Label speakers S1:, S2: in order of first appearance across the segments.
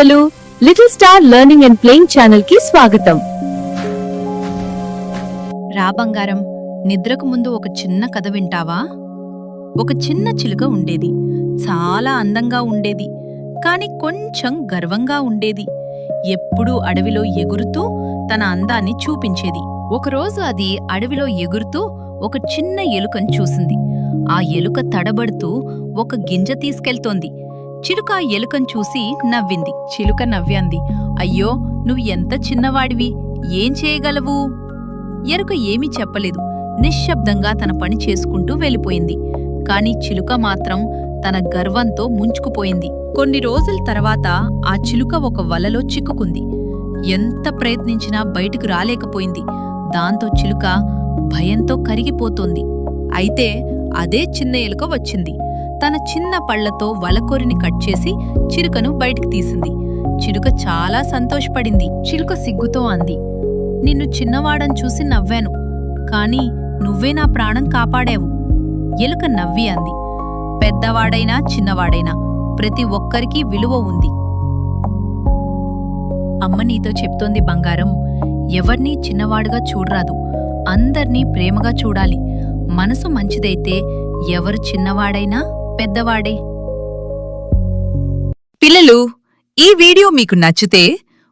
S1: పిల్లలు, little star learning and playing channel కి స్వాగతం.
S2: రా బంగారం, నిద్రకు ముందు ఒక చిన్న కథ వింటావా? ఒక చిన్న చిలుక ఉండేది. చాలా అందంగా ఉండేది, కాని కొంచెం గర్వంగా ఉండేది. ఎప్పుడూ అడవిలో ఎగురుతూ తన అందాన్ని చూపించేది. ఒకరోజు అది అడవిలో ఎగురుతూ ఒక చిన్న ఎలుకను చూసింది. ఆ ఎలుక తడబడుతూ ఒక గింజ తీసుకెళ్తోంది. చిలుక ఆ ఎలుకను చూసి నవ్వింది. చిలుక నవ్వంది, అయ్యో, నువ్వు ఎంత చిన్నవాడివి, ఏం చేయగలవు? ఎలుక ఏమీ చెప్పలేదు. నిశ్శబ్దంగా తన పని చేసుకుంటూ వెళ్ళిపోయింది. కాని చిలుక మాత్రం తన గర్వంతో ముంచుకుపోయింది. కొన్ని రోజుల తర్వాత ఆ చిలుక ఒక వలలో చిక్కుకుంది. ఎంత ప్రయత్నించినా బయటకు రాలేకపోయింది. దాంతో చిలుక భయంతో కరిగిపోతోంది. అయితే అదే చిన్న ఎలుక వచ్చింది. తన చిన్న పళ్లతో వలకొరిని కట్ చేసి చిలుకను బయటికి తీసింది. చిలుక చాలా సంతోషపడింది. చిలుక సిగ్గుతో అంది, నిన్ను చిన్నవాడని చూసి నవ్వాను, కాని నువ్వే నా ప్రాణం కాపాడావు. ఎలుక నవ్వి అంది, పెద్దవాడైనా చిన్నవాడైనా ప్రతి ఒక్కరికీ విలువ ఉంది. అమ్మ నీతో చెప్తోంది బంగారం, ఎవర్నీ చిన్నవాడుగా చూడరాదు, అందర్నీ ప్రేమగా చూడాలి. మనసు మంచిదైతే ఎవరు చిన్నవాడైనా పెద్దవాడే. పిల్లలు, ఈ వీడియో మీకు నచ్చితే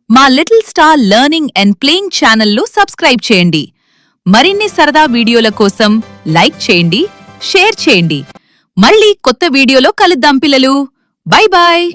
S2: మా little star learning and playing ఛానల్ను సబ్స్క్రైబ్ చేయండి. మరిన్ని సరదా వీడియోల కోసం లైక్ చేయండి, షేర్ చేయండి. మళ్ళీ కొత్త వీడియోలో కలుద్దాం పిల్లలు. Bye bye.